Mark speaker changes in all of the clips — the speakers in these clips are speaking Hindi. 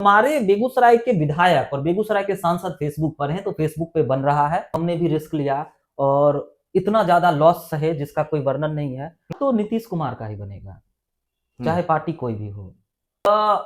Speaker 1: हमारे बेगूसराय के विधायक और बेगूसराय के सांसद फेसबुक पर हैं, तो फेसबुक पे बन रहा है। हमने भी रिस्क लिया और इतना ज्यादा लॉस सहे जिसका कोई वर्णन नहीं है, तो नीतीश कुमार का ही बनेगा, चाहे पार्टी कोई भी हो।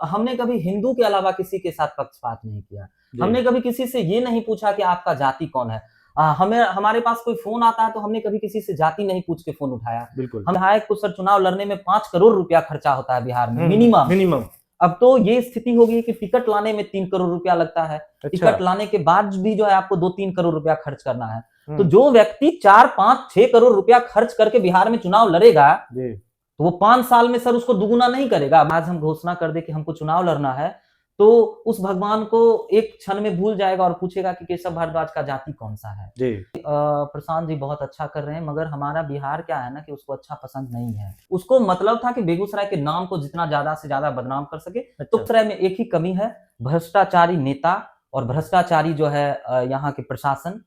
Speaker 1: हमने कभी हिंदू के अलावा किसी के साथ पक्षपात नहीं किया। हमने कभी किसी से ये नहीं पूछा कि आपका जाति कौन है। हमें हमारे पास कोई फोन आता है तो हमने कभी किसी से जाति नहीं पूछ के फोन उठाया।
Speaker 2: बिल्कुल।
Speaker 1: हम विधायक को सर चुनाव लड़ने में 5 करोड़ रुपया खर्चा होता है बिहार में मिनिमम। अब तो ये स्थिति होगी कि टिकट लाने में 3 करोड़ रुपया लगता है। टिकट लाने के बाद भी जो है आपको 2-3 करोड़ रुपया खर्च करना है। तो जो व्यक्ति 4-5-6 करोड़ रुपया खर्च करके बिहार में चुनाव लड़ेगा, तो वो 5 साल में सर उसको दुगुना नहीं करेगा। आज हम घोषणा कर दे कि हमको चुनाव लड़ना है, तो उस भगवान को एक क्षण में भूल जाएगा और पूछेगा कि केशव भारद्वाज का जाति कौन सा है। प्रशांत जी बहुत अच्छा कर रहे हैं, मगर हमारा बिहार क्या है ना कि उसको अच्छा पसंद नहीं है। उसको मतलब था कि बेगूसराय के नाम को जितना ज्यादा से ज्यादा बदनाम कर सके। तो बेगूसराय में एक ही कमी है, भ्रष्टाचारी नेता और भ्रष्टाचारी जो है यहाँ के प्रशासन।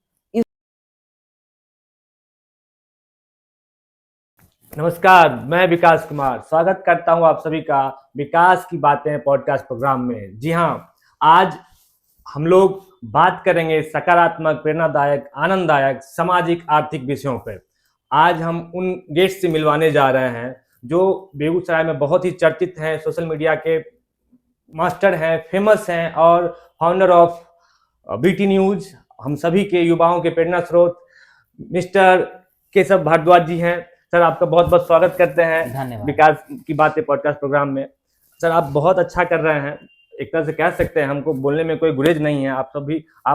Speaker 2: नमस्कार, मैं विकास कुमार स्वागत करता हूं आप सभी का विकास की बातें पॉडकास्ट प्रोग्राम में। जी हां, आज हम लोग बात करेंगे सकारात्मक, प्रेरणादायक, आनंददायक, सामाजिक, आर्थिक विषयों पर। आज हम उन गेस्ट से मिलवाने जा रहे हैं जो बेगूसराय में बहुत ही चर्चित हैं, सोशल मीडिया के मास्टर हैं, फेमस हैं और फाउंडर ऑफ बीटी न्यूज, हम सभी के युवाओं के प्रेरणा स्रोत मिस्टर केशव भारद्वाज जी हैं। सर, आपका बहुत बहुत स्वागत करते हैं विकास की बातें पॉडकास्ट प्रोग्राम में। सर, आप बहुत अच्छा कर रहे हैं, एक तरह से कह सकते हैं, हमको बोलने में कोई गुरेज नहीं है। आप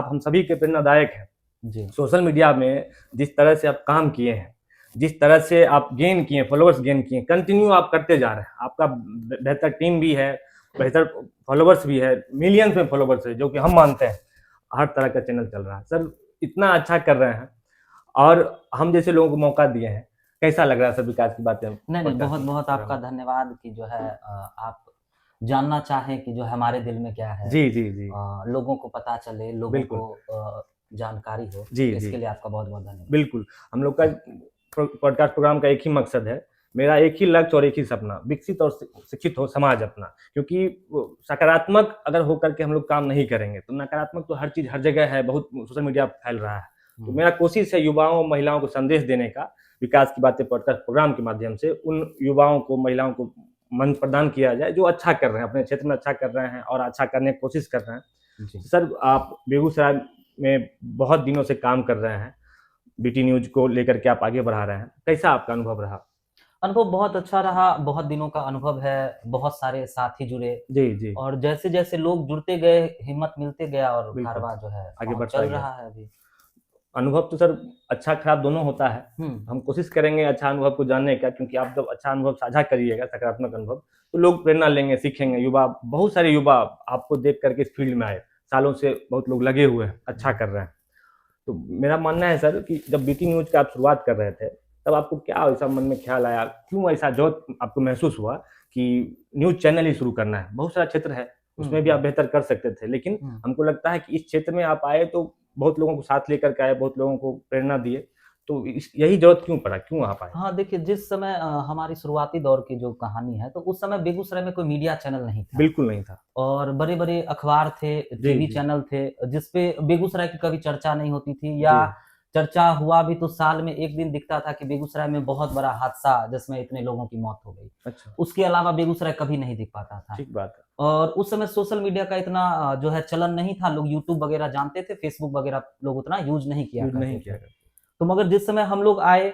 Speaker 2: हम सभी के प्रेरणादायक हैं जी। सोशल मीडिया में जिस तरह से आप काम किए हैं, जिस तरह से आप गेन किए, फॉलोअर्स गेन किए, कंटिन्यू आप करते जा रहे हैं। आपका बेहतर टीम भी है, बेहतर फॉलोअर्स भी है, मिलियंस में फॉलोअर्स है, जो कि हम मानते हैं। हर तरह का चैनल चल रहा है। सर, इतना अच्छा कर रहे हैं और हम जैसे लोगों को मौका दिए हैं। कैसा लग रहा है सर विकास की बातें?
Speaker 1: नहीं, बहुत बहुत आपका धन्यवाद कि जो है आप जानना चाहें कि जो है हमारे दिल में क्या है।
Speaker 2: जी जी जी।
Speaker 1: लोगों को पता चले, लोगों को जानकारी हो जी, इसके लिए आपका बहुत बहुत धन्यवाद।
Speaker 2: बिल्कुल, हम लोग का पॉडकास्ट प्रोग्राम का एक ही मकसद है, मेरा एक ही लक्ष्य और एक ही सपना, विकसित और शिक्षित हो समाज अपना। क्योंकि सकारात्मक अगर होकर के हम लोग काम नहीं करेंगे तो नकारात्मक तो हर चीज हर जगह है, बहुत सोशल मीडिया फैल रहा है। तो मेरा कोशिश है युवाओं महिलाओं को संदेश देने का, विकास की बातें पॉडकास्ट प्रोग्राम के माध्यम से उन युवाओं को महिलाओं को मंच प्रदान किया जाए जो अच्छा कर रहे हैं, अपने क्षेत्र में अच्छा कर रहे हैं और अच्छा करने की कोशिश कर रहे हैं। सर, आप बेगूसराय में बहुत दिनों से काम कर रहे हैं, बीटी न्यूज को लेकर के आप आगे बढ़ा रहे हैं, कैसा आपका अनुभव रहा?
Speaker 1: अनुभव बहुत अच्छा रहा, बहुत दिनों का अनुभव है, बहुत सारे साथी जुड़े
Speaker 2: जी जी,
Speaker 1: और जैसे जैसे लोग जुड़ते गए हिम्मत मिलते गया और कारवां जो है
Speaker 2: आगे बढ़ता
Speaker 1: चल रहा है। अभी
Speaker 2: अनुभव तो सर अच्छा खराब दोनों होता है। हम कोशिश करेंगे अच्छा अनुभव को जानने का, क्योंकि आप जब अच्छा अनुभव साझा करिएगा, सकारात्मक अनुभव, तो लोग प्रेरणा लेंगे, सीखेंगे। युवा, बहुत सारे युवा आपको देख करके इस फील्ड में आए, सालों से बहुत लोग लगे हुए हैं, अच्छा कर रहे हैं। तो मेरा मानना है सर कि जब बीटी न्यूज का आप शुरुआत कर रहे थे तब आपको क्या ऐसा मन में ख्याल आया, क्यों ऐसा जो आपको महसूस हुआ कि न्यूज चैनल ही शुरू करना है? बहुत सारा क्षेत्र है, उसमें भी आप बेहतर कर सकते थे, लेकिन हमको लगता है कि इस क्षेत्र में आप आए तो बहुत लोगों को साथ लेकर के आए, बहुत लोगों को प्रेरणा दिए, तो यही जरूरत क्यों पड़ा, क्यों आप आए?
Speaker 1: हाँ, देखिए, जिस समय हमारी शुरुआती दौर की जो कहानी है, तो उस समय बेगूसराय में कोई मीडिया चैनल नहीं था।
Speaker 2: बिल्कुल नहीं था।
Speaker 1: और बड़े बड़े अखबार थे, टीवी चैनल थे, जिसपे बेगूसराय की कभी चर्चा नहीं होती थी, या चर्चा हुआ भी तो साल में एक दिन दिखता था कि बेगूसराय में बहुत बड़ा हादसा जिसमें इतने लोगों की मौत हो गई।
Speaker 2: अच्छा।
Speaker 1: उसके अलावा बेगूसराय कभी नहीं दिख पाता था।
Speaker 2: ठीक बात है।
Speaker 1: और उस समय सोशल मीडिया का इतना जो है चलन नहीं था, लोग यूट्यूब वगैरह जानते थे, फेसबुक वगैरह लोग उतना यूज नहीं किया करते थे। तो मगर जिस समय हम लोग आए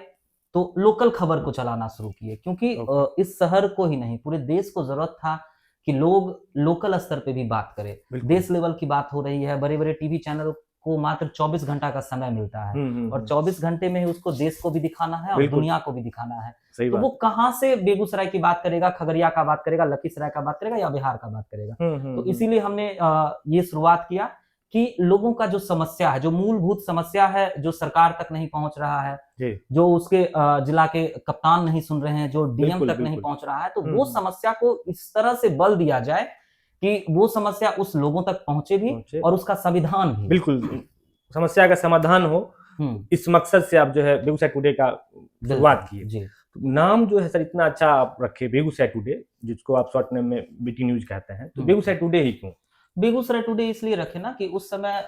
Speaker 1: तो लोकल खबर को चलाना शुरू किए, क्योंकि इस शहर को ही नहीं पूरे देश को जरूरत था कि लोग लोकल स्तर पे भी बात करें। देश लेवल की बात हो रही है, बड़े बड़े टीवी चैनल को मात्र 24 घंटा का समय मिलता है और 24 घंटे में ही उसको देश को भी दिखाना है और दुनिया को भी दिखाना है। तो वो कहाँ से बेगूसराय की बात करेगा, खगड़िया का बात करेगा, लखीसराय का बात करेगा या बिहार का बात करेगा? तो इसीलिए हमने ये शुरुआत किया कि लोगों का जो समस्या है, जो मूलभूत समस्या है, जो सरकार तक नहीं पहुंच रहा है, जो उसके जिला के कप्तान नहीं सुन रहे हैं, जो डीएम तक नहीं पहुंच रहा है, तो वो समस्या को इस तरह से बल दिया जाए कि वो समस्या उस लोगों तक पहुंचे भी और उसका संविधान भी,
Speaker 2: बिल्कुल समस्या का समाधान हो। इस मकसद से आप जो है बेगूसराय टुडे का शुरुआत किए। नाम जो है सर इतना अच्छा आप रखे बेगूसराय टुडे, जिसको आप शॉर्ट नेम में बीटी न्यूज कहते हैं, तो बेगूसराय टुडे ही क्यों?
Speaker 1: बेगूसराय टुडे इसलिए रखे ना कि उस समय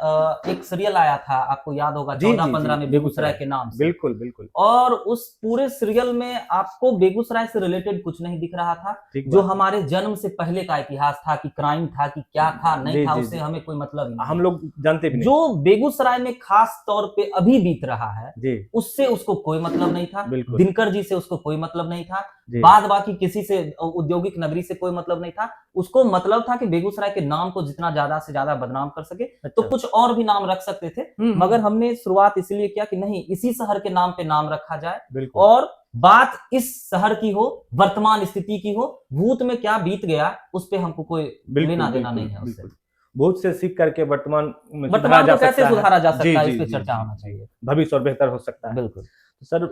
Speaker 1: एक सीरियल आया था, आपको याद होगा,
Speaker 2: जी, जी,
Speaker 1: 14-15
Speaker 2: जी,
Speaker 1: में बेगूसराय के नाम से।
Speaker 2: बिल्कुल, बिल्कुल।
Speaker 1: और उस पूरे सीरियल में आपको बेगूसराय से रिलेटेड कुछ नहीं दिख रहा था।
Speaker 2: ठीक
Speaker 1: जो
Speaker 2: बात है।
Speaker 1: हमारे जन्म से पहले का इतिहास था, कि क्राइम था, कि क्या था, नहीं
Speaker 2: जी,
Speaker 1: था,
Speaker 2: जी,
Speaker 1: उससे
Speaker 2: जी।
Speaker 1: हमें कोई मतलब ही नहीं
Speaker 2: हम
Speaker 1: है।
Speaker 2: लोग जानते भी नहीं।
Speaker 1: जो बेगूसराय में खास तौर पे अभी बीत रहा है,
Speaker 2: जी,
Speaker 1: उससे उसको कोई मतलब नहीं था।
Speaker 2: बिल्कुल।
Speaker 1: दिनकर जी से उसको कोई मतलब नहीं था।
Speaker 2: जी,
Speaker 1: बाद बाकी किसी से, औद्योगिक नगरी से कोई मतलब नहीं था। उसको मतलब था कि बेगूसराय के नाम को जितना ज्यादा से ज्यादा बदनाम कर सके। तो
Speaker 2: अच्छा।
Speaker 1: कुछ और भी नाम रख सकते थे, मगर हमने शुरुआत इसलिए किया कि नहीं, इसी शहर के नाम पे नाम रखा जाए,
Speaker 2: बिल्कुल।
Speaker 1: और बात इस शहर की हो, वर्तमान स्थिति की हो। भूत में क्या बीत गया, उस पे हमको कोई
Speaker 2: बिल्कुल,
Speaker 1: लेना देना
Speaker 2: बिल्कुल,
Speaker 1: नहीं है उससे।
Speaker 2: बिल्कुल। बहुत से सीख करके वर्तमान में सुधारा
Speaker 1: वर्तमान
Speaker 2: जा
Speaker 1: को कैसे
Speaker 2: सकता है।
Speaker 1: सुधारा जा
Speaker 2: जी,
Speaker 1: सकता है, इस
Speaker 2: जी,
Speaker 1: पे
Speaker 2: जी,
Speaker 1: चर्चा
Speaker 2: जी,
Speaker 1: होना
Speaker 2: जी।
Speaker 1: चाहिए।
Speaker 2: भविष्य और बेहतर हो सकता है।
Speaker 1: बिल्कुल।
Speaker 2: तो सर,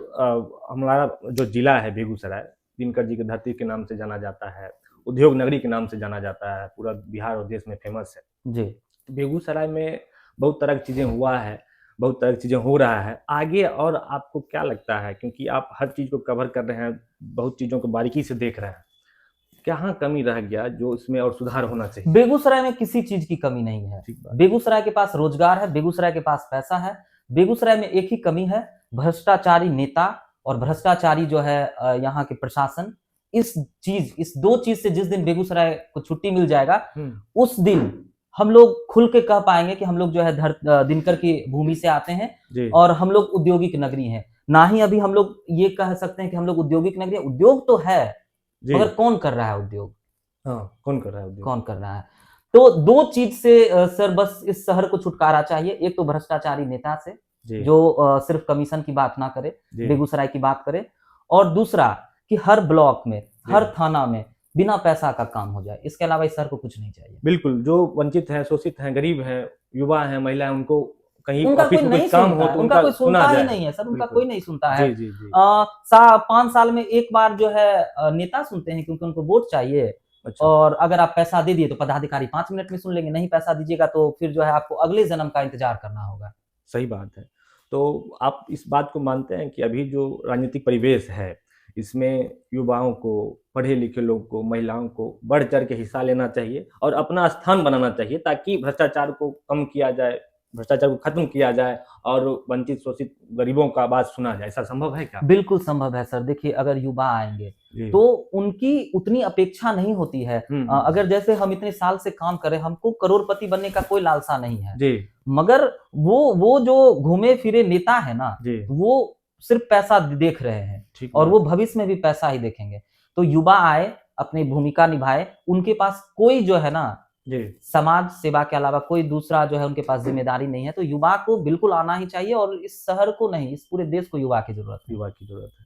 Speaker 2: हमारा जो जिला है बेगूसराय, दिनकर जी की धरती के नाम से जाना जाता है, उद्योग नगरी के नाम से जाना जाता है, पूरा बिहार और देश में फेमस है।
Speaker 1: जी।
Speaker 2: बेगूसराय में बहुत तरह की चीज़ें हुआ है, बहुत तरह की चीज़ें हो रहा है। आगे और आपको क्या लगता है, क्योंकि आप हर चीज़ को कवर कर रहे हैं, बहुत चीज़ों को बारीकी से देख रहे हैं, कहाँ कमी रह गया जो इसमें और सुधार होना चाहिए?
Speaker 1: बेगूसराय में किसी चीज की कमी नहीं है।
Speaker 2: ठीक बात।
Speaker 1: बेगूसराय के पास रोजगार है, बेगूसराय के पास पैसा है। बेगूसराय में एक ही कमी है, भ्रष्टाचारी नेता और भ्रष्टाचारी जो है यहाँ के प्रशासन। इस दो चीज से जिस दिन बेगूसराय को छुट्टी मिल जाएगा, उस दिन हम लोग खुल के कह पाएंगे कि हम लोग जो है दिनकर की भूमि से आते हैं,
Speaker 2: जी,
Speaker 1: और हम लोग औद्योगिक नगरी हैं। ना ही अभी हम लोग ये कह सकते हैं कि हम लोग औद्योगिक नगरी हैं। उद्योग तो है,
Speaker 2: जी।
Speaker 1: मगर कौन कर रहा है उद्योग?
Speaker 2: हाँ, कौन कर रहा है उद्योग?
Speaker 1: कौन कर रहा है? तो दो चीज से सर बस इस शहर को छुटकारा चाहिए। एक तो भ्रष्टाचारी नेता से,
Speaker 2: जी,
Speaker 1: जो सिर्फ कमीशन की बात ना करे,
Speaker 2: जी,
Speaker 1: बेगूसराय की बात करे। और दूसरा कि हर ब्लॉक में, हर थाना में बिना पैसा का काम हो जाए। इसके अलावा इस शहर को कुछ नहीं चाहिए।
Speaker 2: बिल्कुल। जो वंचित हैं, शोषित हैं, गरीब हैं, युवा हैं, महिला हैं, उनको कहीं
Speaker 1: उनका कोई
Speaker 2: ऑफिस में
Speaker 1: नहीं
Speaker 2: कुछ काम
Speaker 1: सुनता
Speaker 2: हो
Speaker 1: है,
Speaker 2: तो
Speaker 1: उनका
Speaker 2: उनका
Speaker 1: कोई
Speaker 2: सुना
Speaker 1: सुनता ही
Speaker 2: जाए।
Speaker 1: नहीं है सर, उनका
Speaker 2: बिल्कुल।
Speaker 1: कोई नहीं सुनता है।
Speaker 2: जी, जी, जी।
Speaker 1: 5 साल में एक बार जो है नेता सुनते हैं, क्योंकि उनको वोट चाहिए।
Speaker 2: अच्छा।
Speaker 1: और अगर आप पैसा दे दिए तो पदाधिकारी 5 मिनट में सुन लेंगे, नहीं पैसा दीजिएगा तो फिर जो है आपको अगले जन्म का इंतजार करना होगा।
Speaker 2: सही बात है। तो आप इस बात को मानते हैं कि अभी जो राजनीतिक परिवेश है, इसमें युवाओं को, पढ़े-लिखे लोगों को, महिलाओं को बढ़-चढ़ के हिस्सा लेना चाहिए और अपना स्थान बनाना चाहिए, ताकि भ्रष्टाचार को कम किया जाए, भ्रष्टाचार को खत्म किया जाए और वंचित, शोषित गरीबों का आवाज़ सुना जाए। ऐसा संभव है क्या?
Speaker 1: बिल्कुल संभव है सर। देखिए, अगर युवा आएंगे
Speaker 2: जी।
Speaker 1: तो उनकी उतनी अपेक्षा नहीं होती है। अगर जैसे हम इतने साल से काम करें, हमको करोड़पति बनने का कोई लालसा नहीं है।
Speaker 2: जी,
Speaker 1: मगर वो जो घूमे फिरे नेता है ना,
Speaker 2: जी।
Speaker 1: वो सिर्फ पैसा देख रहे हैं,
Speaker 2: ठीक
Speaker 1: और
Speaker 2: बात।
Speaker 1: वो भविष्य में भी पैसा ही देखेंगे। तो युवा आए, अपनी भूमिका निभाए, उनके पास कोई जो है ना,
Speaker 2: जी।
Speaker 1: समाज सेवा के अलावा कोई दूसरा जो है उनके पास जिम्मेदारी नहीं है। तो युवा को बिल्कुल आना ही चाहिए, और इस शहर को नहीं, इस पूरे देश को युवा की जरूरत है।
Speaker 2: युवा की ज़रूरत है।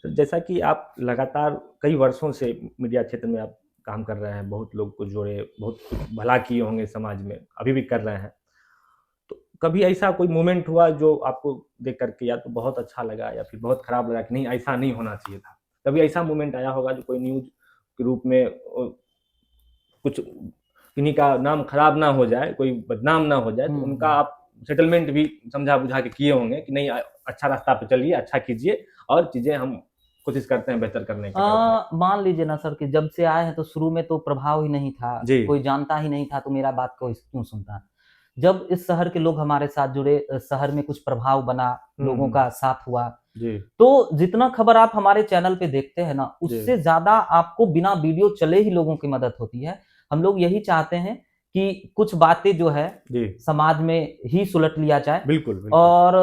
Speaker 2: तो जैसा कि आप लगातार कई वर्षों से मीडिया क्षेत्र में आप काम कर रहे हैं, बहुत लोग को जोड़े, बहुत कुछ भला किए होंगे समाज में, अभी भी कर रहे हैं। तो कभी ऐसा कोई मोमेंट हुआ जो आपको देख कर के या तो बहुत अच्छा लगा या फिर बहुत खराब लगा कि नहीं, ऐसा नहीं होना चाहिए था? कभी ऐसा मोमेंट आया होगा जो कोई न्यूज़ के रूप में कुछ किन्हीं का नाम खराब ना हो जाए, कोई बदनाम ना हो जाए, तो उनका आप सेटलमेंट भी समझा-बुझा के किए होंगे कि नहीं, अच्छा रास्ता पे चलिए, अच्छा कीजिए और चीज़ें हम कोशिश करते हैं बेहतर करने की तरफ में।
Speaker 1: मान लीजिए ना सर कि जब से आए हैं तो शुरू में तो प्रभाव ही नहीं था,
Speaker 2: जी।
Speaker 1: कोई जानता ही नहीं था, तो मेरा बात कोई क्यों सुनता। जब इस शहर के लोग हमारे साथ जुड़े, शहर में कुछ प्रभाव बना, लोगों का साथ हुआ,
Speaker 2: जी,
Speaker 1: तो जितना खबर आप हमारे चैनल पे देखते हैं ना,
Speaker 2: जी।
Speaker 1: उससे ज्यादा आपको बिना वीडियो चले ही लोगों की मदद होती है। हम लोग यही चाहते हैं कि कुछ बातें जो है
Speaker 2: जी,
Speaker 1: समाज में ही सुलट लिया जाए।
Speaker 2: बिल्कुल, बिल्कुल।
Speaker 1: और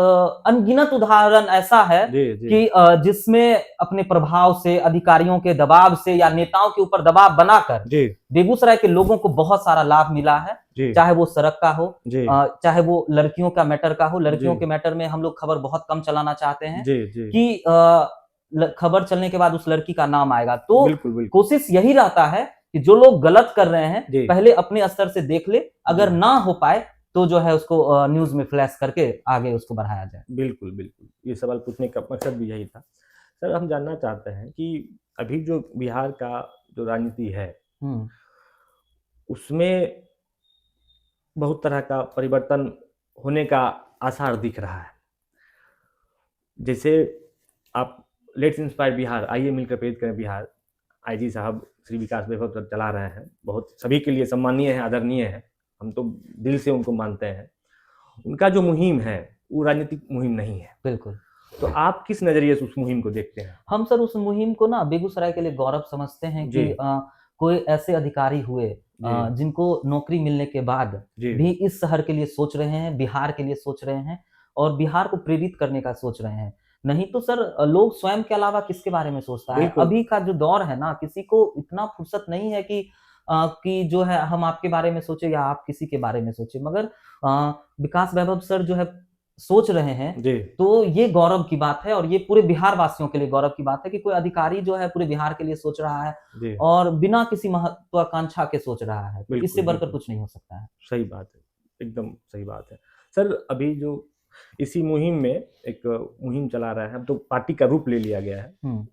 Speaker 1: अनगिनत उदाहरण ऐसा है
Speaker 2: जी, जी।
Speaker 1: कि जिसमें अपने प्रभाव से, अधिकारियों के दबाव से या नेताओं के ऊपर दबाव बनाकर
Speaker 2: जी,
Speaker 1: बेगूसराय के लोगों को बहुत सारा लाभ मिला है।
Speaker 2: जी,
Speaker 1: चाहे वो सड़क का हो,
Speaker 2: जी,
Speaker 1: चाहे वो लड़कियों का मैटर का हो। लड़कियों
Speaker 2: जी।
Speaker 1: के मैटर में हम लोग खबर बहुत कम चलाना चाहते हैं
Speaker 2: जी, जी।
Speaker 1: कि खबर चलने के बाद उस लड़की का नाम आएगा। तो
Speaker 2: बिल्कुल, बिल्कुल।
Speaker 1: कोशिश यही रहता है कि जो लोग गलत कर रहे हैं,
Speaker 2: जी।
Speaker 1: पहले अपने स्तर से देख ले, अगर
Speaker 2: जी।
Speaker 1: ना हो पाए तो जो है उसको न्यूज़ में फ्लैश करके आगे उसको बढ़ाया जाए।
Speaker 2: बिल्कुल, बिल्कुल। ये सवाल पूछने का मकसद भी यही था। सर, हम जानना चाहते हैं कि अभी जो बिहार का जो राजनीति है,
Speaker 1: हुँ।
Speaker 2: उसमें बहुत तरह का परिवर्तन होने का आसार दिख रहा है। जैसे आप लेट्स इंस्पायर बिहार, आइए मिलकर प्रेरित करें बिहार, आईजी साहब श्री विकास वैभव सर चला रहे हैं। बहुत सभी के लिए सम्मानीय है, आदरणीय है। हम तो दिल से उनको मानते हैं, उनका जो मुहिम है वो राजनीतिक मुहिम नहीं है।
Speaker 1: बिल्कुल।
Speaker 2: तो आप किस नजरिए से उस मुहिम को देखते हैं?
Speaker 1: हम सर उस मुहिम को ना बेगूसराय के लिए गौरव समझते हैं
Speaker 2: जी।
Speaker 1: कि कोई ऐसे अधिकारी हुए
Speaker 2: जी।
Speaker 1: जिनको नौकरी मिलने के बाद
Speaker 2: जी।
Speaker 1: भी इस शहर के लिए सोच रहे हैं, बिहार के लिए सोच रहे हैं और बिहार को प्रेरित करने का सोच रहे हैं। नहीं तो सर लोग स्वयं के अलावा किसके बारे में सोचता है?
Speaker 2: बिल्कुल।
Speaker 1: अभी का जो दौर है ना, किसी को इतना फुर्सत नहीं है कि जो है हम आपके बारे में सोचे या आप किसी के बारे में सोचे। मगर विकास वैभव सर जो है सोच रहे हैं,
Speaker 2: जी।
Speaker 1: तो ये गौरव की बात है और ये पूरे बिहार वासियों के लिए गौरव की बात है कि कोई अधिकारी जो है पूरे बिहार के लिए सोच रहा है
Speaker 2: जी।
Speaker 1: और बिना किसी महत्वाकांक्षा के सोच रहा है। तो
Speaker 2: बिल्कुल,
Speaker 1: इससे बढ़कर
Speaker 2: बिल्कुल।
Speaker 1: कुछ नहीं हो सकता है।
Speaker 2: सही बात है, एकदम सही बात है। सर अभी जो इसी मुहिम में एक मुहिम चला रहा है, अब तो पार्टी का रूप ले लिया गया है,
Speaker 1: हुँ,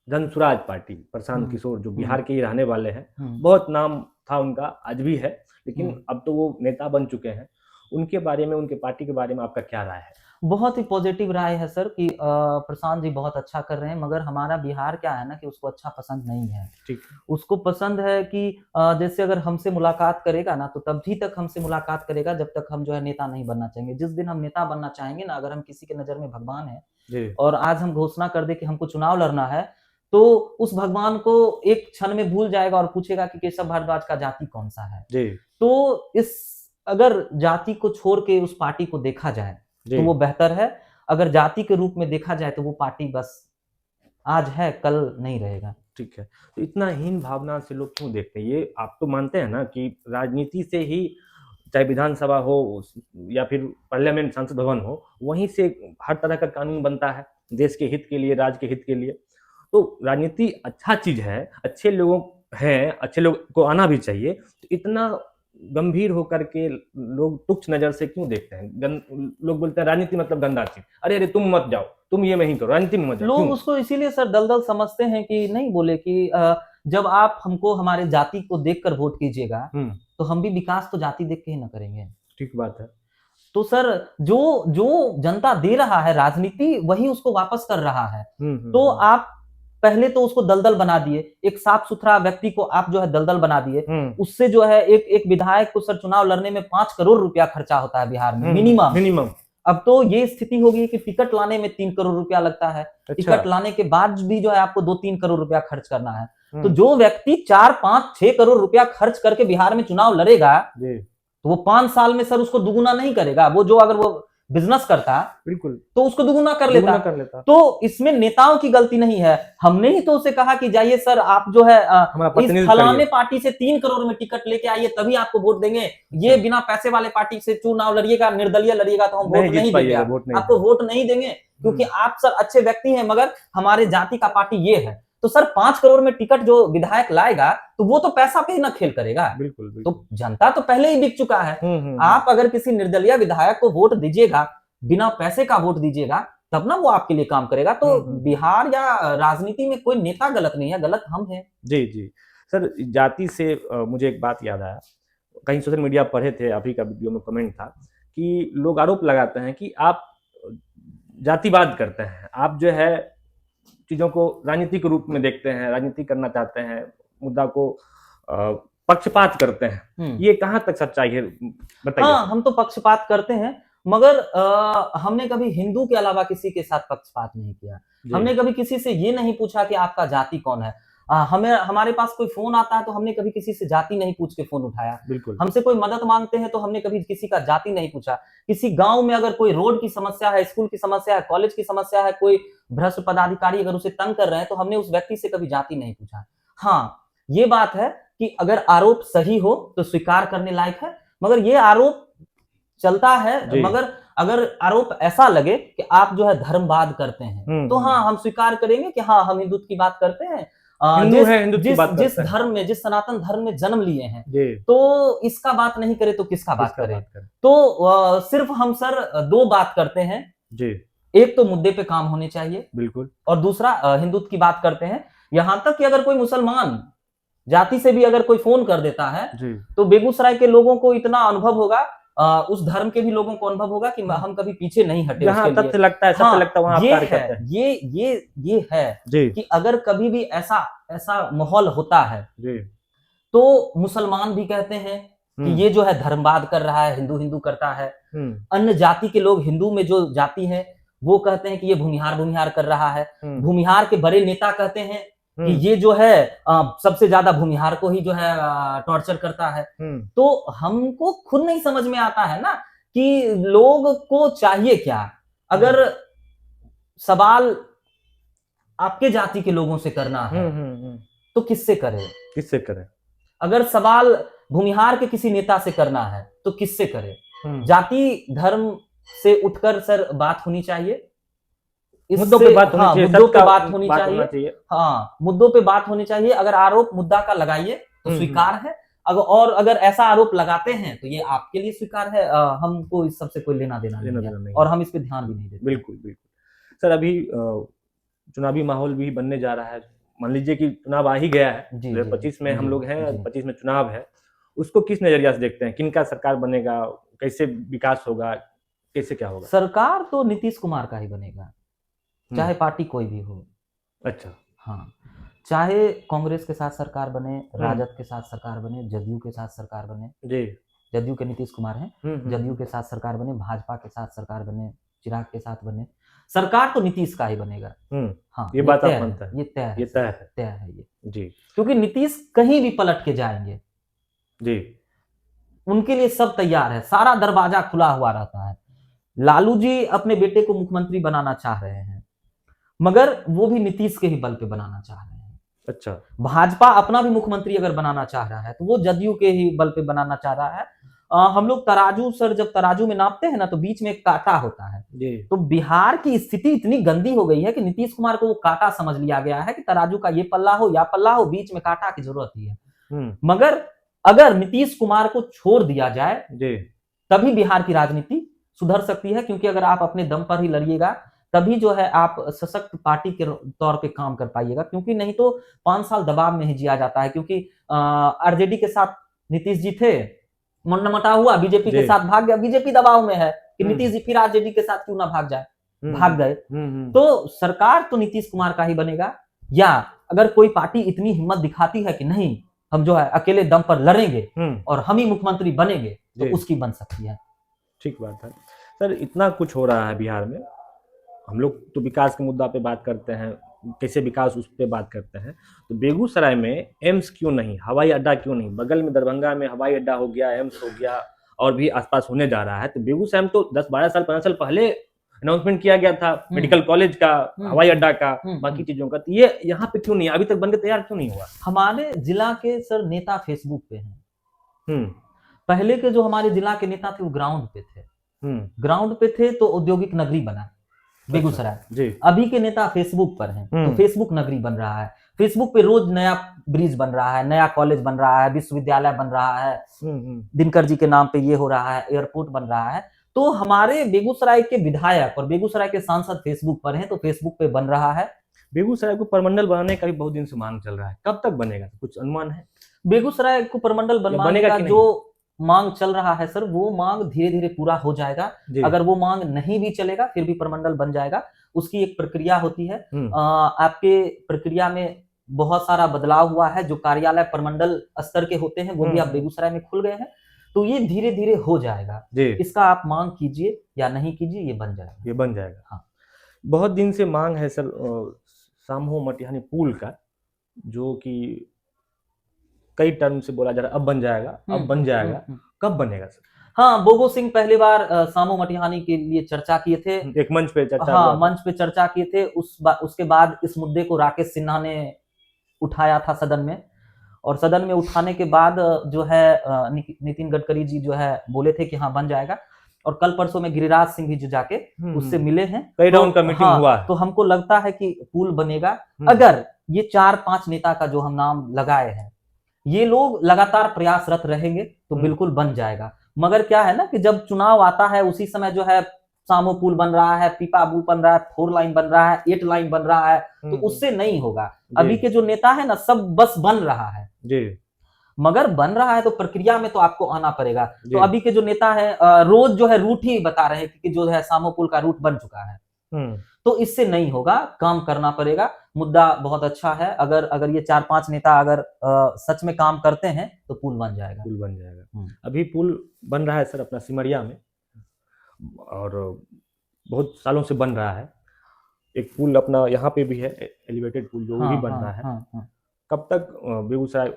Speaker 2: जनसुराज पार्टी, प्रशांत
Speaker 1: हुँ,
Speaker 2: किशोर जो
Speaker 1: हुँ,
Speaker 2: बिहार के ही रहने वाले हैं,
Speaker 1: हुँ,
Speaker 2: बहुत नाम था उनका, आज भी है, लेकिन
Speaker 1: हुँ।
Speaker 2: अब तो वो नेता बन चुके हैं। उनके बारे में, उनके पार्टी के बारे में आपका क्या राय है?
Speaker 1: बहुत ही पॉजिटिव राय है सर कि प्रशांत जी बहुत अच्छा कर रहे हैं, मगर हमारा बिहार क्या है ना कि उसको अच्छा पसंद नहीं है।
Speaker 2: ठीक।
Speaker 1: उसको पसंद है कि जैसे अगर हमसे मुलाकात करेगा ना, तो तभी तक हमसे मुलाकात करेगा जब तक हम जो है नेता नहीं बनना चाहेंगे। जिस दिन हम नेता बनना चाहेंगे ना, अगर हम किसी के नज़र में भगवान हैं
Speaker 2: जी।
Speaker 1: और आज हम घोषणा कर दें कि हमको चुनाव लड़ना है, तो उस भगवान को एक क्षण में भूल जाएगा और पूछेगा कि केशव भारद्वाज का जाति कौन-सा है।
Speaker 2: जी।
Speaker 1: तो इस अगर जाति को छोड़ के उस पार्टी को देखा जाए,
Speaker 2: जी।
Speaker 1: तो वो बेहतर है। अगर जाति के रूप में देखा जाए, तो वो पार्टी बस आज है, कल नहीं रहेगा।
Speaker 2: ठीक है। तो इतना हीन भावना से लोग क्यों देखते हैं? ये आप तो मानते हैं ना कि राजनीति से ही, चाहे विधानसभा हो या फिर पार्लियामेंट, संसद भवन हो, वहीं से हर तरह का कानून बनता है, देश के हित के लिए, राज्य के हित के लिए। तो राजनीति अच्छा चीज़ है, अच्छे लोग हैं, अच्छे लोग को आना भी चाहिए। तो इतना गंभीर होकर के लोग तुच्छ नज़र से क्यों देखते हैं? लोग बोलते हैं राजनीति मतलब गंदा चीज़। अरे, अरे तुम मत जाओ, तुम ये नहीं करो, राजनीति में मत जाओ।
Speaker 1: लोग
Speaker 2: क्यों?
Speaker 1: उसको इसीलिए सर दलदल समझते हैं कि नहीं बोले कि जब आप हमको हमारे जाति को देखकर वोट कीजिएगा,
Speaker 2: हुँ,
Speaker 1: तो हम भी विकास तो जाति देख के ही ना करेंगे।
Speaker 2: ठीक बात है।
Speaker 1: तो सर जो जो जनता दे रहा है राजनीति, वही उसको वापस कर रहा है।
Speaker 2: हुँ, हुँ,
Speaker 1: तो
Speaker 2: हुँ।
Speaker 1: आप पहले तो उसको दलदल बना दिए, एक साफ-सुथरा व्यक्ति को आप जो है दलदल बना दिए।
Speaker 2: हुँ,
Speaker 1: उससे जो है एक एक विधायक को सर चुनाव लड़ने में 5 करोड़ रुपया खर्चा होता है बिहार में
Speaker 2: हुँ,
Speaker 1: मिनिमम।
Speaker 2: मिनिमम।
Speaker 1: अब तो ये स्थिति हो गई कि टिकट लाने में 3 करोड़ रुपया लगता है।
Speaker 2: अच्छा।
Speaker 1: टिकट लाने के बाद भी जो है आपको 2-3 करोड़ रुपया खर्च करना है। तो
Speaker 2: हुँ,
Speaker 1: जो व्यक्ति 4, 5, 6 करोड़ रुपया खर्च करके बिहार में चुनाव लड़ेगा,
Speaker 2: जी,
Speaker 1: तो वो 5 साल में सर उसको दुगुना नहीं करेगा। वो जो अगर वो बिज़नेस करता,
Speaker 2: बिल्कुल,
Speaker 1: तो उसको दुगुना कर
Speaker 2: दुगुना
Speaker 1: लेता।
Speaker 2: कर लेता।
Speaker 1: तो इसमें नेताओं की गलती नहीं है। हमने ही तो उसे कहा कि जाइए सर आप जो है
Speaker 2: हमारा
Speaker 1: इस
Speaker 2: प्रतिनिधित्व
Speaker 1: फलाने
Speaker 2: करिए।
Speaker 1: पार्टी से 3 करोड़ में टिकट लेके आइए तभी आपको वोट देंगे। ये बिना पैसे वाले पार्टी से चुनाव लड़िएगा, निर्दलीय लड़िएगा तो हम
Speaker 2: नहीं
Speaker 1: वोट
Speaker 2: जीत
Speaker 1: नहीं देंगे
Speaker 2: पाइएगा, वोट नहीं
Speaker 1: आपको
Speaker 2: देंगे।
Speaker 1: वोट नहीं देंगे क्योंकि आप सर अच्छे व्यक्ति हैं मगर हमारे जाति का पार्टी ये है। तो सर 5 करोड़ में टिकट जो विधायक लाएगा, तो वो तो पैसा पे ही ना खेल करेगा।
Speaker 2: बिल्कुल, बिल्कुल।
Speaker 1: तो जनता तो पहले ही बिक चुका है।
Speaker 2: हुँ, हुँ,
Speaker 1: आप अगर किसी निर्दलीय विधायक को वोट दीजिएगा, बिना पैसे का वोट दीजिएगा, तब ना वो आपके लिए काम करेगा। तो बिहार या राजनीति में कोई नेता गलत नहीं है, गलत हम हैं।
Speaker 2: जी, जी। सर जाति से मुझे एक बात याद आया, कहीं सोशल मीडिया पढ़े थे, आप ही का वीडियो में कमेंट था कि लोग आरोप लगाते हैं कि आप जातिवाद करते हैं। आप जो है चीज़ों को राजनीति के रूप में देखते हैं, राजनीति करना चाहते हैं, मुद्दा को पक्षपात करते हैं। ये कहाँ तक सच्चाई है, बताइए?
Speaker 1: हाँ, हम तो पक्षपात करते हैं, मगर हमने कभी हिंदू के अलावा किसी के साथ पक्षपात नहीं किया। हमने कभी किसी से ये नहीं पूछा कि आपका जाति कौन है। हमें हमारे पास कोई फ़ोन आता है तो हमने कभी किसी से जाति नहीं पूछ के फ़ोन उठाया।
Speaker 2: बिल्कुल।
Speaker 1: हमसे कोई मदद माँगते हैं तो हमने कभी किसी का जाति नहीं पूछा। किसी गाँव में अगर कोई रोड की समस्या है, स्कूल की समस्या है, कॉलेज की समस्या है, कोई भ्रष्ट पदाधिकारी अगर उसे तंग कर रहे हैं तो हमने उस व्यक्ति से कभी जाति नहीं पूछा। हाँ, ये बात है कि अगर आरोप सही हो तो स्वीकार करने लायक है, मगर ये आरोप चलता है, मगर अगर आरोप ऐसा लगे कि आप जो है धर्मवाद करते हैं, तो हाँ, हम स्वीकार करेंगे कि हाँ, हम हिंदुत्व की बात करते हैं। जिस धर्म में, जिस सनातन धर्म में जन्म लिए हैं, तो इसका बात नहीं करे तो किसका बात करें? तो सिर्फ हम सर 2 बात करते हैं।
Speaker 2: जी।
Speaker 1: एक तो मुद्दे पे काम होने चाहिए,
Speaker 2: बिल्कुल।
Speaker 1: और दूसरा हिंदुत्व की बात करते हैं। यहाँ तक कि अगर कोई मुसलमान जाति से भी अगर कोई फोन कर देता है, तो बेगूसराय के लोगों को इतना अनुभव होगा, उस धर्म के भी लोगों को अनुभव होगा कि हम कभी पीछे नहीं हटे उसके लिए।
Speaker 2: तथ्य लगता है, सत्य लगता है, वहाँ
Speaker 1: ये
Speaker 2: कार्य करते हैं।
Speaker 1: ये है कि अगर कभी भी ऐसा माहौल होता है,
Speaker 2: जी।
Speaker 1: तो मुसलमान भी कहते हैं, कि ये जो है धर्मवाद कर रहा है, हिंदू हिंदू करता है। अन्य जाति के लोग, हिंदू में जो जाति है वो कहते हैं कि ये भूमिहार भूमिहार कर रहा है। भूमिहार के बड़े नेता कहते हैं कि ये जो है सबसे ज्यादा भूमिहार को ही जो है टॉर्चर करता है। तो हमको खुद नहीं समझ में आता है ना कि लोग को चाहिए क्या। अगर सवाल आपके जाति के लोगों से करना है तो किससे करें? अगर सवाल भूमिहार के किसी नेता से करना है तो किससे करें? जाति धर्म से उठकर सर बात होनी चाहिए,
Speaker 2: मुद्दों पे बात होनी चाहिए,
Speaker 1: मुद्दों पे बात होनी चाहिए। हाँ, मुद्दों पे बात होनी चाहिए। अगर आरोप मुद्दा का लगाइए तो स्वीकार है, अगर ऐसा आरोप लगाते हैं तो ये आपके लिए स्वीकार है। हमको इस सबसे कोई लेना देना नहीं, और हम इस पे ध्यान भी नहीं देते।
Speaker 2: बिल्कुल बिल्कुल सर। अभी चुनावी माहौल भी बनने जा रहा है। मान लीजिए कि चुनाव आ ही गया है, 2025 में हम लोग हैं, 25 में चुनाव है। उसको किस नजरिया से देखते हैं? किनका सरकार बनेगा, कैसे विकास होगा, कैसे क्या होगा?
Speaker 1: सरकार तो नीतीश कुमार का ही बनेगा, चाहे पार्टी कोई भी हो।
Speaker 2: अच्छा,
Speaker 1: हाँ, चाहे कांग्रेस के साथ सरकार बने, राजद के साथ सरकार बने, जदयू के साथ सरकार बने जी, जदयू के नीतीश कुमार हैं, जदयू के साथ सरकार बने, भाजपा के साथ सरकार बने, चिराग के साथ बने, सरकार तो नीतीश का ही बनेगा।
Speaker 2: हाँ, ये बात आप मानते हैं?
Speaker 1: ये तय है ये
Speaker 2: जी,
Speaker 1: क्योंकि नीतीश कहीं भी पलट के जाएंगे
Speaker 2: जी,
Speaker 1: उनके लिए सब तैयार है, सारा दरवाजा खुला हुआ रहता है। लालू जी अपने बेटे को मुख्यमंत्री बनाना चाह रहे हैं, मगर वो भी नीतीश के ही बल पे बनाना चाह रहे हैं।
Speaker 2: अच्छा,
Speaker 1: भाजपा अपना भी मुख्यमंत्री अगर बनाना चाह रहा है तो वो जदयू के ही बल पे बनाना चाह रहा है। हम लोग तराजू सर जब तराजू में नापते हैं ना तो बीच में एक कांटा होता है जी। तो बिहार की स्थिति इतनी गंदी हो गई है कि नीतीश कुमार को वो कांटा समझ लिया गया है कि तराजू का ये पल्ला हो या पल्ला हो, बीच में कांटा की जरूरत ही है। मगर अगर नीतीश कुमार को छोड़ दिया जाए जी, तभी बिहार की राजनीति सुधर सकती है, क्योंकि अगर आप अपने दम पर ही लड़िएगा तभी जो है आप सशक्त पार्टी के तौर पे काम कर पाइएगा, क्योंकि नहीं तो 5 साल दबाव में ही जिया जाता है। क्योंकि आरजेडी के साथ नीतीश जी थे, मनमटा हुआ, बीजेपी के साथ भाग गया, बीजेपी दबाव में है कि नीतीश जी फिर आरजेडी के साथ क्यों ना भाग जाए, भाग गए। तो सरकार तो नीतीश कुमार का ही बनेगा, या अगर कोई पार्टी इतनी हिम्मत दिखाती है कि नहीं हम जो है अकेले दम पर लड़ेंगे और हम ही मुख्यमंत्री बनेंगे तो उसकी बन सकती है।
Speaker 2: ठीक बात है सर। इतना कुछ हो रहा है बिहार में, हम लोग तो विकास के मुद्दा पे बात करते हैं, कैसे विकास उस पे बात करते हैं, तो बेगूसराय में एम्स क्यों नहीं, हवाई अड्डा क्यों नहीं? बगल में दरभंगा में हवाई अड्डा हो गया, एम्स हो गया, और भी आसपास होने जा रहा है। तो बेगूसराय में तो 10-12 साल 15 साल पहले अनाउंसमेंट किया गया था मेडिकल कॉलेज का, हवाई अड्डा का, बाकी चीजों का। तो ये यहाँ पे क्यों नहीं, अभी तक बनकर तैयार क्यों नहीं हुआ?
Speaker 1: हमारे जिला के सर नेता फेसबुक पे हैं। पहले के जो हमारे जिला के नेता थे वो ग्राउंड पे थे, ग्राउंड पे थे तो औद्योगिक नगरी बना बेगूसराय जी। अभी के नेता फेसबुक पर हैं तो फेसबुक नगरी बन रहा है। फेसबुक पे रोज नया ब्रिज बन रहा है, नया कॉलेज बन रहा है, विश्वविद्यालय बन रहा है, दिनकर जी के नाम पे ये हो रहा है, एयरपोर्ट बन रहा है। तो हमारे बेगूसराय के विधायक और बेगूसराय के सांसद फेसबुक पर हैं तो फेसबुक पे बन रहा है।
Speaker 2: बेगूसराय को परमंडल बनाने का भी बहुत दिन से मांग चल रहा है, कब तक बनेगा, कुछ अनुमान है?
Speaker 1: बेगूसराय को परमंडल बनवाने का जो मांग चल रहा है सर, वो मांग धीरे धीरे पूरा हो जाएगा। अगर वो मांग नहीं भी चलेगा फिर भी परमंडल बन जाएगा। उसकी एक प्रक्रिया होती है, आपके प्रक्रिया में बहुत सारा बदलाव हुआ है। जो कार्यालय परमंडल स्तर के होते हैं वो भी आप बेगूसराय में खुल गए हैं, तो ये धीरे धीरे हो जाएगा। इसका आप मांग कीजिए या नहीं कीजिए, ये बन जाएगा,
Speaker 2: ये बन जाएगा।
Speaker 1: हाँ,
Speaker 2: बहुत दिन से मांग है सर सामहो मटिहानी पुल का, जो कि कई टर्म से बोला जा रहा है अब बन जाएगा, अब बन जाएगा, कब बनेगा सर?
Speaker 1: हाँ, बोगो सिंह पहली बार सामो मटिहानी के लिए चर्चा किए थे,
Speaker 2: एक मंच पे चर्चा,
Speaker 1: हाँ मंच पे चर्चा किए थे। उसके बाद इस मुद्दे को राकेश सिन्हा ने उठाया था सदन में, और सदन में उठाने के बाद जो है नितिन गडकरी जी जो है बोले थे कि हाँ बन जाएगा। और कल परसों में गिरिराज सिंह भी जो जाके उससे मिले हैं,
Speaker 2: कई राउंड का मीटिंग हुआ है।
Speaker 1: तो हमको लगता है कि पुल बनेगा अगर ये 4-5 नेता का जो हम नाम लगाए हैं ये लोग लगातार प्रयासरत रहेंगे तो बिल्कुल बन जाएगा। मगर क्या है ना कि जब चुनाव आता है उसी समय जो है सामो पुल बन रहा है, पीपा पुल बन रहा है, 4 लाइन बन रहा है, 8 लाइन बन रहा है, तो उससे नहीं होगा। अभी के जो नेता है ना सब बस बन रहा है जी, मगर बन रहा है तो प्रक्रिया में तो आपको आना पड़ेगा। तो अभी के जो नेता है रोज जो है रूट ही बता रहे हैं कि जो है सामो पुल का रूट बन चुका है, तो इससे नहीं होगा, काम करना पड़ेगा। मुद्दा बहुत अच्छा है। अगर ये 4-5 नेता अगर सच में काम करते हैं तो पुल बन जाएगा।
Speaker 2: पुल बन जाएगा। अभी पुल बन रहा है सर अपना सिमरिया में, और बहुत सालों से बन रहा है। एक पुल अपना यहाँ पे भी है, एलिवेटेड पुल, जो भी बन रहा है। कब तक बेगूसराय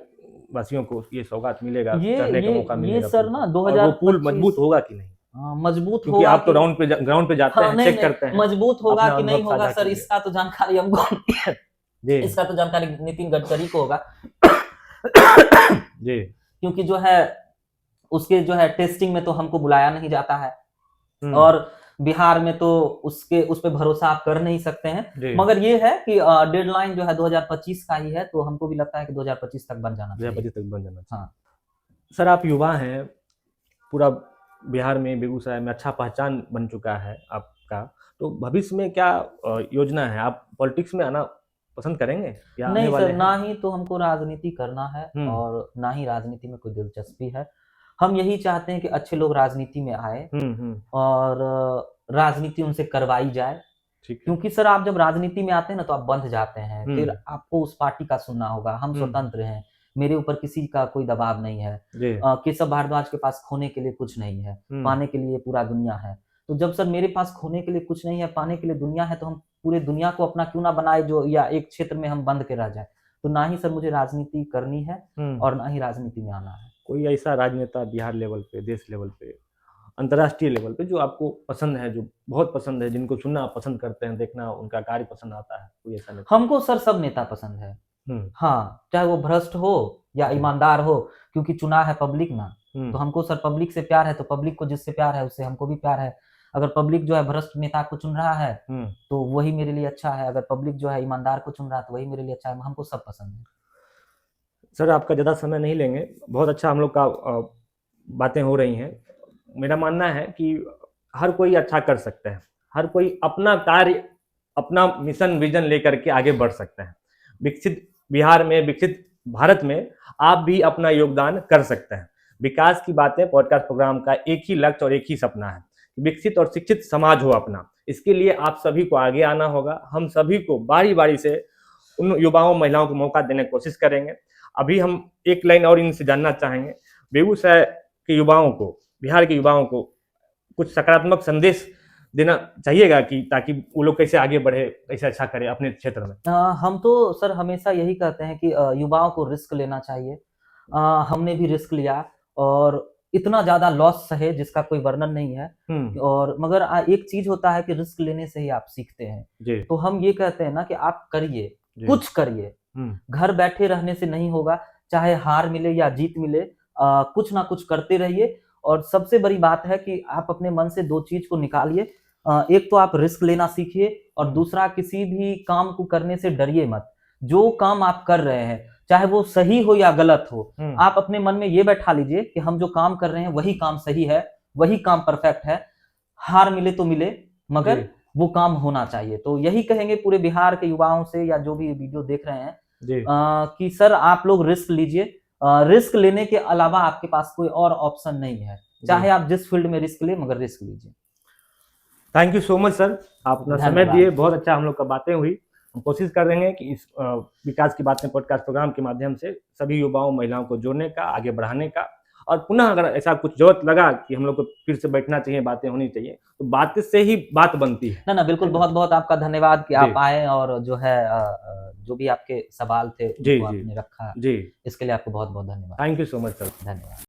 Speaker 2: वासियों को ये सौगात मिलेगा, चढ़ने का मौका मिलेगा?
Speaker 1: ये सर ना
Speaker 2: और
Speaker 1: 2025
Speaker 2: वो पुल मजबूत होगा कि नहीं?
Speaker 1: मजबूत
Speaker 2: क्योंकि
Speaker 1: होगा
Speaker 2: आप तो ग्राउंड पे जाते हैं, चेक करते हैं।
Speaker 1: मजबूत होगा
Speaker 2: अपना
Speaker 1: कि नहीं
Speaker 2: अनुभव
Speaker 1: होगा
Speaker 2: साझा
Speaker 1: सर,
Speaker 2: कीजिए।
Speaker 1: इसका तो जानकारी हमको
Speaker 2: जी
Speaker 1: इसका तो जानकारी नितिन गडकरी को होगा।
Speaker 2: जी।
Speaker 1: क्योंकि जो है उसके जो है टेस्टिंग में तो हमको बुलाया नहीं जाता है, और बिहार में तो उस पे भरोसा आप कर नहीं सकते हैं। मगर ये है कि डेडलाइन जो है 2025 का ही है, तो हमको भी लगता है कि 2025 तक बन जाना चाहिए।
Speaker 2: 2025 तक बन जाना चाहिए।
Speaker 1: हाँ
Speaker 2: सर, आप युवा हैं, पूरा बिहार में, बेगूसराय में अच्छा पहचान बन चुका है आपका, तो भविष्य में क्या योजना है? आप पॉलिटिक्स में आना पसंद करेंगे या आने
Speaker 1: नहीं
Speaker 2: वाले
Speaker 1: सर,
Speaker 2: हैं?
Speaker 1: ना ही तो हमको राजनीति करना है और ना ही राजनीति में कोई दिलचस्पी है। हम यही चाहते हैं कि अच्छे लोग राजनीति में आए और राजनीति उनसे करवाई जाए। क्योंकि सर आप जब राजनीति में आते हैं ना तो आप बंध जाते हैं, फिर आपको उस पार्टी का सुनना होगा। हम स्वतंत्र हैं, मेरे ऊपर किसी का कोई दबाव नहीं है। केशव भारद्वाज के पास खोने के लिए कुछ नहीं है, पाने के लिए पूरा दुनिया है। तो जब सर मेरे पास खोने के लिए कुछ नहीं है, पाने के लिए दुनिया है, तो हम पूरे दुनिया को अपना क्यों ना बनाए, जो या एक क्षेत्र में हम बंद के रह जाए। तो ना ही सर मुझे राजनीति करनी है और ना ही राजनीति में आना है।
Speaker 2: कोई ऐसा राजनेता बिहार लेवल पे, देश लेवल पे, अंतर्राष्ट्रीय लेवल पे जो आपको पसंद है, जो बहुत पसंद है, जिनको सुनना आप पसंद करते हैं, देखना उनका कार्य पसंद आता है? कोई ऐसा नेता?
Speaker 1: हमको सर सब नेता पसंद है। हाँ, चाहे वो भ्रष्ट हो या ईमानदार हो, क्योंकि चुना है पब्लिक ना, तो हमको सर पब्लिक से प्यार है, तो पब्लिक को जिससे प्यार है उससे हमको भी प्यार है। अगर पब्लिक जो है भ्रष्ट नेता को चुन रहा है तो वही मेरे लिए अच्छा है, अगर पब्लिक जो है ईमानदार को चुन रहा है तो वही मेरे लिए अच्छा है। हमको सब पसंद है।
Speaker 2: सर, आपका ज़्यादा समय नहीं लेंगे, बहुत अच्छा हम लोग का बातें हो रही हैं। मेरा मानना है कि हर कोई अच्छा कर सकता है, हर कोई अपना कार्य, अपना मिशन विजन लेकर के आगे बढ़ सकते हैं। विकसित बिहार में, विकसित भारत में आप भी अपना योगदान कर सकते हैं। विकास की बातें पॉडकास्ट प्रोग्राम का एक ही लक्ष्य और एक ही सपना है, विकसित और शिक्षित समाज हो अपना। इसके लिए आप सभी को आगे आना होगा। हम सभी को बारी बारी से उन युवाओं, महिलाओं को मौका देने की कोशिश करेंगे। अभी हम एक लाइन और इनसे जानना चाहेंगे, बेगूसराय के युवाओं को, बिहार के युवाओं को कुछ सकारात्मक संदेश देना चाहिएगा कि ताकि वो लोग कैसे आगे बढ़े, कैसे अच्छा करे अपने क्षेत्र में?
Speaker 1: हम तो सर हमेशा यही कहते हैं कि युवाओं को रिस्क लेना चाहिए। हमने भी रिस्क लिया और इतना ज्यादा लॉस सहे जिसका कोई वर्णन नहीं है। और मगर एक चीज होता है कि रिस्क लेने से ही आप सीखते हैं। तो हम ये कहते हैं ना कि आप करिए, कुछ करिए, घर बैठे रहने से नहीं होगा। चाहे हार मिले या जीत मिले, कुछ ना कुछ करते रहिए। और सबसे बड़ी बात है कि आप अपने मन से दो चीज को निकालिए। एक तो आप रिस्क लेना सीखिए और दूसरा किसी भी काम को करने से डरिए मत। जो काम आप कर रहे हैं चाहे वो सही हो या गलत हो, आप अपने मन में ये बैठा लीजिए कि हम जो काम कर रहे हैं वही काम सही है, वही काम परफेक्ट है। हार मिले तो मिले, मगर वो काम होना चाहिए। तो यही कहेंगे पूरे बिहार के युवाओं से या जो भी वीडियो देख रहे हैं कि सर आप लोग रिस्क लीजिए। रिस्क लेने के अलावा आपके पास कोई और ऑप्शन नहीं है। चाहे आप जिस फील्ड में रिस्क ले, मगर रिस्क लीजिए।
Speaker 2: Thank you so much sir, आप अपना समय दिए, बहुत अच्छा हम लोग का बातें हुई। हम कोशिश कर रहे हैं कि इस विकास की बातें पॉडकास्ट प्रोग्राम के माध्यम से सभी युवाओं, महिलाओं को जोड़ने का, आगे बढ़ाने का, और पुनः अगर ऐसा कुछ जरूरत लगा कि हम लोग को फिर से बैठना चाहिए, बातें होनी चाहिए, तो बात से ही बात बनती है।
Speaker 1: ना बिल्कुल, बहुत बहुत आपका धन्यवाद कि आप आए और जो है जो भी आपके सवाल थे उनको आपने रखा। इसके लिए आपको बहुत बहुत धन्यवाद।
Speaker 2: Thank you so much sir,
Speaker 1: धन्यवाद।